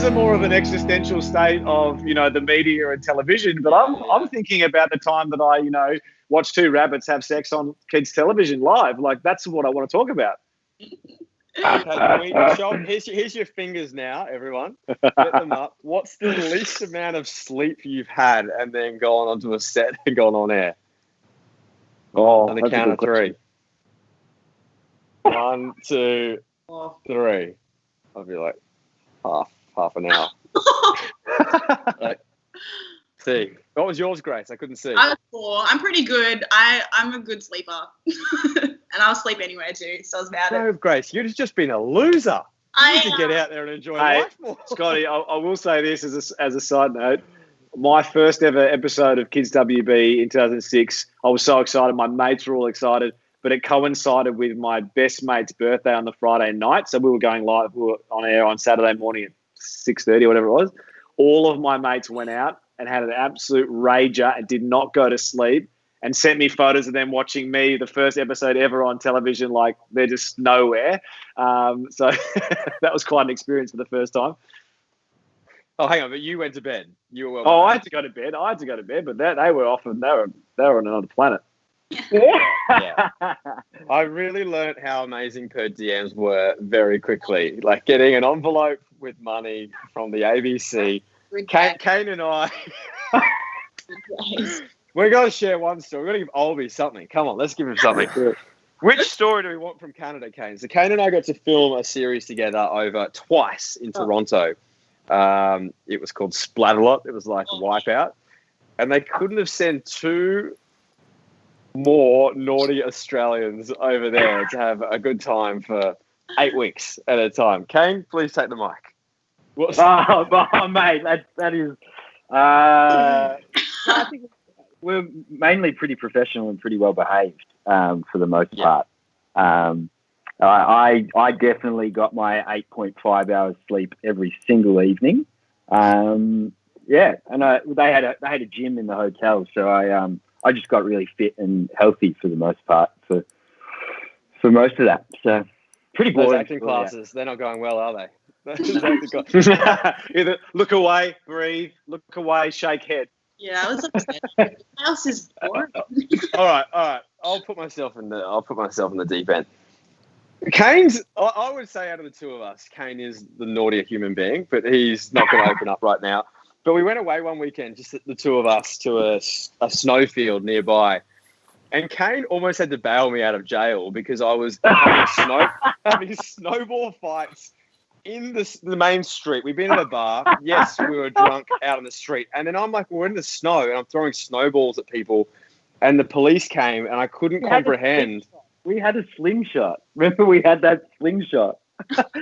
are more of an existential state of, the media and television. But I'm thinking about the time that I, watch two rabbits have sex on kids' television live. Like, that's what I want to talk about. Okay, here's your fingers now, everyone. Get them up. What's the least amount of sleep you've had and then gone onto a set and gone on air? Oh, on the count of three. 1, 2, 3. I'll be like half an hour. See, what was yours, Grace? I couldn't see. I was 4. I'm pretty good. I'm a good sleeper, and I'll sleep anywhere too. So it's about it. Grace, you've just been a loser. You need to get out there and enjoy life more. Scotty, I will say this as a side note. My first ever episode of Kids WB in 2006, I was so excited. My mates were all excited, but it coincided with my best mate's birthday on the Friday night. So we were going live. We were on air on Saturday morning at 6:30 or whatever it was. All of my mates went out and had an absolute rager and did not go to sleep and sent me photos of them watching me, the first episode ever on television, like they're just nowhere. So that was quite an experience for the first time. Oh, hang on, but you went to bed. You were I had to go to bed. But they were off and they were on another planet. Yeah. I really learned how amazing per DMs were very quickly. Like getting an envelope with money from the ABC. Kane and I, we're going to share one story. We're going to give Olby something. Come on, let's give him something. Which story do we want from Canada, Kane? So Kane and I got to film a series together over twice in Toronto. It was called Splatterlot. It was like Wipeout. And they couldn't have sent 2 more naughty Australians over there to have a good time for 8 weeks at a time. Kane, please take the mic. Mate, that is... I think we're mainly pretty professional and pretty well behaved for the most part. I definitely got my 8.5 hours sleep every single evening. And they had a gym in the hotel, so I just got really fit and healthy for the most part for most of that. So pretty boring. Those acting classes, they're not going well, are they? Either look away, breathe, look away, shake head. Yeah, I was upset. What else is boring? All right. I'll put myself in the deep end. Kane's, I would say out of the two of us, Kane is the naughtier human being, but he's not going to open up right now. But we went away one weekend, just the two of us, to a snowfield nearby. And Kane almost had to bail me out of jail because I was having snowball fights in the main street. We've been at a bar. Yes, we were drunk out on the street. And then I'm like, we're in the snow and I'm throwing snowballs at people. And the police came and I couldn't comprehend. We had a slingshot. Remember we had that slingshot?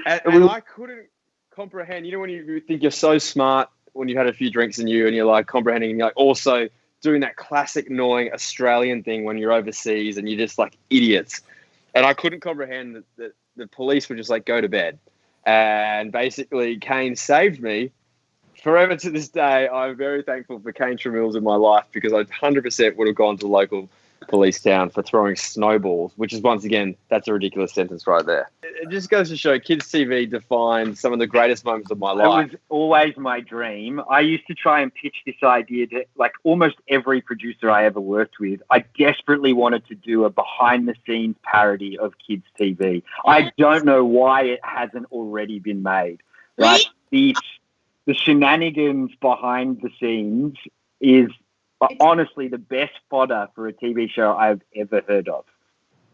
and I couldn't comprehend. You know when you think you're so smart when you've had a few drinks in you and you're like comprehending and you're like also doing that classic annoying Australian thing when you're overseas and you're just like idiots. And I couldn't comprehend that the police were just like, go to bed. And basically Kane saved me. Forever to this day, I'm very thankful for Kane Tremills in my life because I 100% would have gone to the local police town for throwing snowballs, which is, once again, that's a ridiculous sentence right there. It just goes to show Kids TV defines some of the greatest moments of my life. It was always my dream. I used to try and pitch this idea to like almost every producer I ever worked with. I desperately wanted to do a behind-the-scenes parody of Kids TV. I don't know why it hasn't already been made. Like the shenanigans behind the scenes is honestly the best fodder for a TV show I've ever heard of.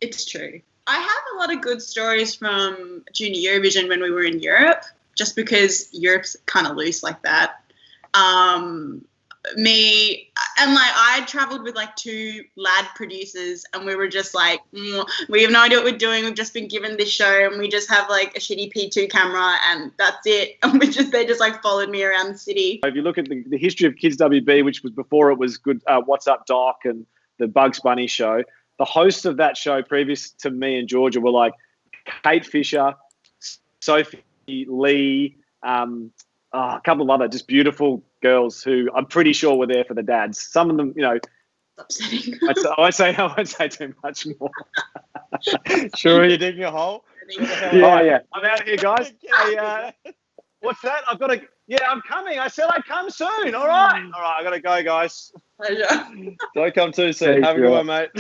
It's true. I have a lot of good stories from Junior Eurovision when we were in Europe, just because Europe's kind of loose like that. I traveled with like 2 lad producers and we were just like, we have no idea what we're doing. We've just been given this show and we just have like a shitty P2 camera and that's it. And they just like followed me around the city. If you look at the history of Kids WB, which was before it was good, What's Up Doc and the Bugs Bunny show, the hosts of that show previous to me and Georgia were like Kate Fisher, Sophie Lee, a couple of other just beautiful girls who I'm pretty sure were there for the dads. Some of them, upsetting. I won't say too much more. Sure, you're digging a hole? Yeah. I'm out here, guys. What's that? I've got to. Yeah, I'm coming. I said I'd come soon. All right. I got to go, guys. Pleasure. Don't come too soon. Have a good one, mate.